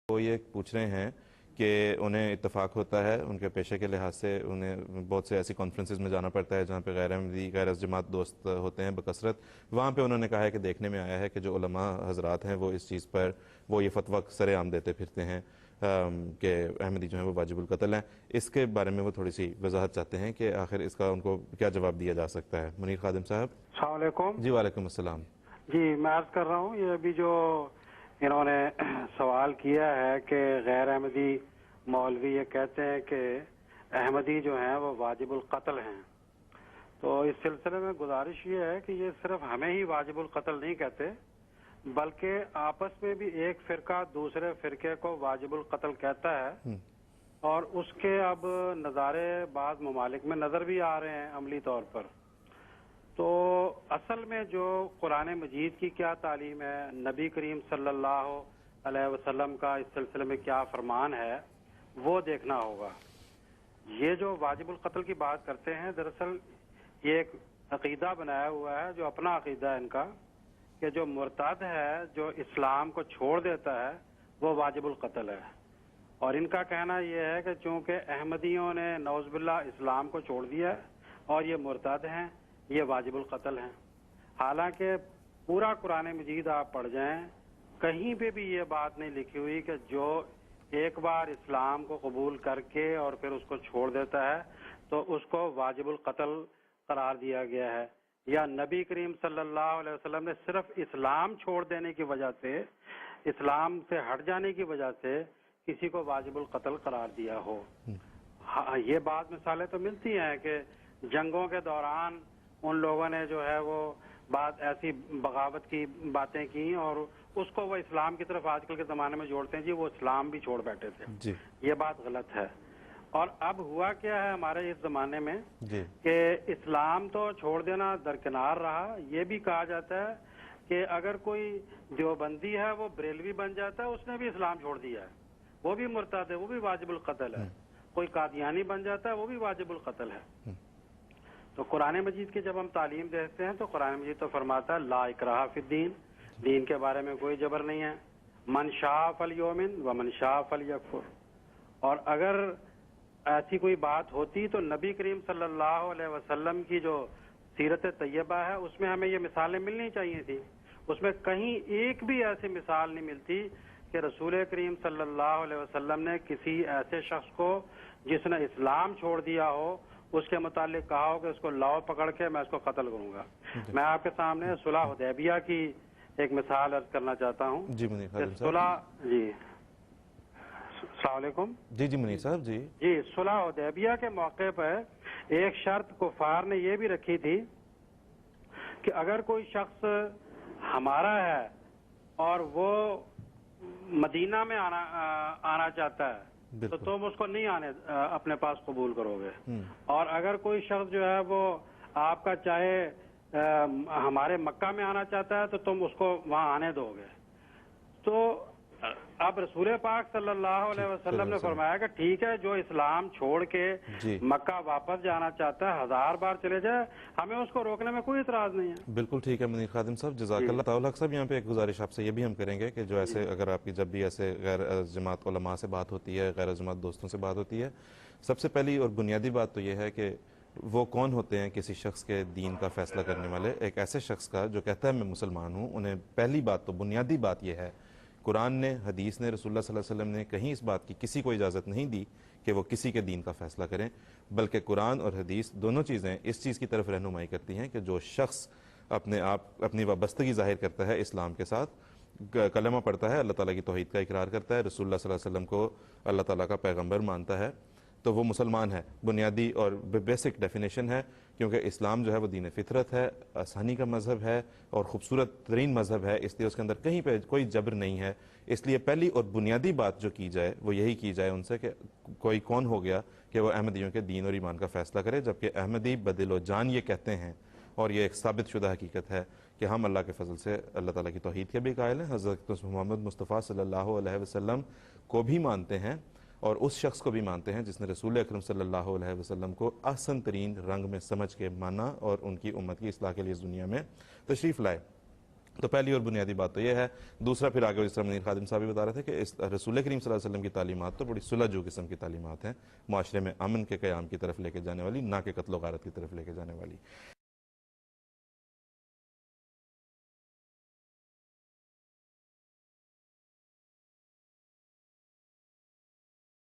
وہ یہ پوچھ رہے ہیں کہ انہیں اتفاق ہوتا ہے ان کے پیشے کے لحاظ سے انہیں بہت سے ایسی کانفرنسز میں جانا پڑتا ہے جہاں پہ غیر احمدی غیر از جماعت دوست ہوتے ہیں بکثرت. وہاں پہ انہوں نے کہا ہے کہ دیکھنے میں آیا ہے کہ جو علماء حضرات ہیں وہ اس چیز پر وہ یہ فتویٰ سر عام دیتے پھرتے ہیں کہ احمدی جو ہیں وہ واجب القتل ہیں. اس کے بارے میں وہ تھوڑی سی وضاحت چاہتے ہیں کہ آخر اس کا ان کو کیا جواب دیا جا سکتا ہے. منیر خادم صاحب. السلام علیکم. جی وعلیکم السلام. جی میں عرض کر رہا ہوں یہ ابھی جو انہوں نے سوال کیا ہے کہ غیر احمدی مولوی یہ کہتے ہیں کہ احمدی جو ہیں وہ واجب القتل ہیں، تو اس سلسلے میں گزارش یہ ہے کہ یہ صرف ہمیں ہی واجب القتل نہیں کہتے بلکہ آپس میں بھی ایک فرقہ دوسرے فرقے کو واجب القتل کہتا ہے، اور اس کے اب نظارے بعض ممالک میں نظر بھی آ رہے ہیں عملی طور پر. تو اصل میں جو قرآن مجید کی کیا تعلیم ہے، نبی کریم صلی اللہ علیہ وسلم کا اس سلسلے میں کیا فرمان ہے، وہ دیکھنا ہوگا. یہ جو واجب القتل کی بات کرتے ہیں دراصل یہ ایک عقیدہ بنایا ہوا ہے، جو اپنا عقیدہ ہے ان کا، کہ جو مرتد ہے جو اسلام کو چھوڑ دیتا ہے وہ واجب القتل ہے. اور ان کا کہنا یہ ہے کہ چونکہ احمدیوں نے نعوذ باللہ اسلام کو چھوڑ دیا ہے اور یہ مرتد ہیں، یہ واجب القتل ہیں. حالانکہ پورا قرآن مجید آپ پڑھ جائیں، کہیں پہ بھی یہ بات نہیں لکھی ہوئی کہ جو ایک بار اسلام کو قبول کر کے اور پھر اس کو چھوڑ دیتا ہے تو اس کو واجب القتل قرار دیا گیا ہے. یا نبی کریم صلی اللہ علیہ وسلم نے صرف اسلام چھوڑ دینے کی وجہ سے، اسلام سے ہٹ جانے کی وجہ سے کسی کو واجب القتل قرار دیا ہو. یہ بعض مثالیں تو ملتی ہیں کہ جنگوں کے دوران ان لوگوں نے جو ہے وہ بات ایسی بغاوت کی باتیں کی اور اس کو وہ اسلام کی طرف آج کل کے زمانے میں جوڑتے ہیں، جی وہ اسلام بھی چھوڑ بیٹھے تھے. جی یہ بات غلط ہے. اور اب ہوا کیا ہے ہمارے اس زمانے میں جی کہ اسلام تو چھوڑ دینا درکنار رہا، یہ بھی کہا جاتا ہے کہ اگر کوئی دیوبندی ہے وہ بریلوی بن جاتا ہے، اس نے بھی اسلام چھوڑ دیا ہے، وہ بھی مرتد ہے، وہ بھی واجب القتل ہے. کوئی قادیانی بن جاتا ہے وہ بھی واجب القتل ہے. تو قرآن مجید کی جب ہم تعلیم دیکھتے ہیں تو قرآن مجید تو فرماتا ہے لا اکراہ فی الدین، دین کے بارے میں کوئی جبر نہیں ہے. من شاء فلیؤمن ومن شاء فلیکفر. اور اگر ایسی کوئی بات ہوتی تو نبی کریم صلی اللہ علیہ وسلم کی جو سیرت طیبہ ہے اس میں ہمیں یہ مثالیں ملنی چاہیے تھی. اس میں کہیں ایک بھی ایسی مثال نہیں ملتی کہ رسول کریم صلی اللہ علیہ وسلم نے کسی ایسے شخص کو جس نے اسلام چھوڑ دیا ہو اس کے متعلق کہا ہو کہ اس کو لاؤ پکڑ کے میں اس کو قتل کروں گا. میں آپ کے سامنے صلح حدیبیہ کی ایک مثال عرض کرنا چاہتا ہوں. جی منیر خادم صاحب. صلح جی السلام علیکم. جی منیر صاحب. جی صلح حدیبیہ کے موقع پر ایک شرط کفار نے یہ بھی رکھی تھی کہ اگر کوئی شخص ہمارا ہے اور وہ مدینہ میں آنا چاہتا ہے تو تم اس کو نہیں آنے اپنے پاس قبول کرو گے، اور اگر کوئی شخص جو ہے وہ آپ کا چاہے ہمارے مکہ میں آنا چاہتا ہے تو تم اس کو وہاں آنے دو گے. تو اب رسول پاک صلی اللہ علیہ وسلم نے فرمایا کہ ٹھیک ہے، جو اسلام چھوڑ کے مکہ واپس جانا چاہتا ہے 1000 بار چلے جائے، ہمیں اس کو روکنے میں کوئی اعتراض نہیں ہے. بالکل ٹھیک ہے منیر خادم صاحب، جزاک اللہ. طاول حق صاحب یہاں پہ ایک گزارش آپ سے یہ بھی ہم کریں گے کہ جو ایسے اگر آپ کی جب بھی ایسے غیر جماعت علماء سے بات ہوتی ہے، غیر جماعت دوستوں سے بات ہوتی ہے، سب سے پہلی اور بنیادی بات تو یہ ہے کہ وہ کون ہوتے ہیں کسی شخص کے دین کا فیصلہ کرنے والے. ایک ایسے شخص کا جو کہتا ہے میں مسلمان ہوں، انہیں پہلی بات تو بنیادی بات یہ ہے، قرآن نے، حدیث نے، رسول اللہ صلی اللہ علیہ وسلم نے کہیں اس بات کی کسی کو اجازت نہیں دی کہ وہ کسی کے دین کا فیصلہ کریں، بلکہ قرآن اور حدیث دونوں چیزیں اس چیز کی طرف رہنمائی کرتی ہیں کہ جو شخص اپنی وابستگی ظاہر کرتا ہے اسلام کے ساتھ، کلمہ پڑھتا ہے، اللہ تعالیٰ کی توحید کا اقرار کرتا ہے، رسول اللہ صلی اللہ علیہ وسلم کو اللہ تعالیٰ کا پیغمبر مانتا ہے، تو وہ مسلمان ہے. بنیادی اور بیسک ڈیفینیشن ہے، کیونکہ اسلام جو ہے وہ دین فطرت ہے، آسانی کا مذہب ہے اور خوبصورت ترین مذہب ہے، اس لیے اس کے اندر کہیں پہ کوئی جبر نہیں ہے. اس لیے پہلی اور بنیادی بات جو کی جائے وہ یہی کی جائے ان سے کہ کوئی کون ہو گیا کہ وہ احمدیوں کے دین اور ایمان کا فیصلہ کرے، جبکہ احمدی بدل و جان یہ کہتے ہیں اور یہ ایک ثابت شدہ حقیقت ہے کہ ہم اللہ کے فضل سے اللہ تعالیٰ کی توحید کے بھی قائل ہیں، حضرت محمد مصطفیٰ صلی اللہ علیہ وسلم کو بھی مانتے ہیں اور اس شخص کو بھی مانتے ہیں جس نے رسول اکرم صلی اللہ علیہ وسلم کو احسن ترین رنگ میں سمجھ کے مانا اور ان کی امت کی اصلاح کے لیے اس دنیا میں تشریف لائے. تو پہلی اور بنیادی بات تو یہ ہے. دوسرا پھر آگے جس طرح منیر خادم صاحب بھی بتا رہے تھے کہ رسول کریم صلی اللہ علیہ وسلم کی تعلیمات تو بڑی صلح جو قسم کی تعلیمات ہیں، معاشرے میں امن کے قیام کی طرف لے کے جانے والی، نہ کہ قتل و غارت کی طرف لے کے جانے والی.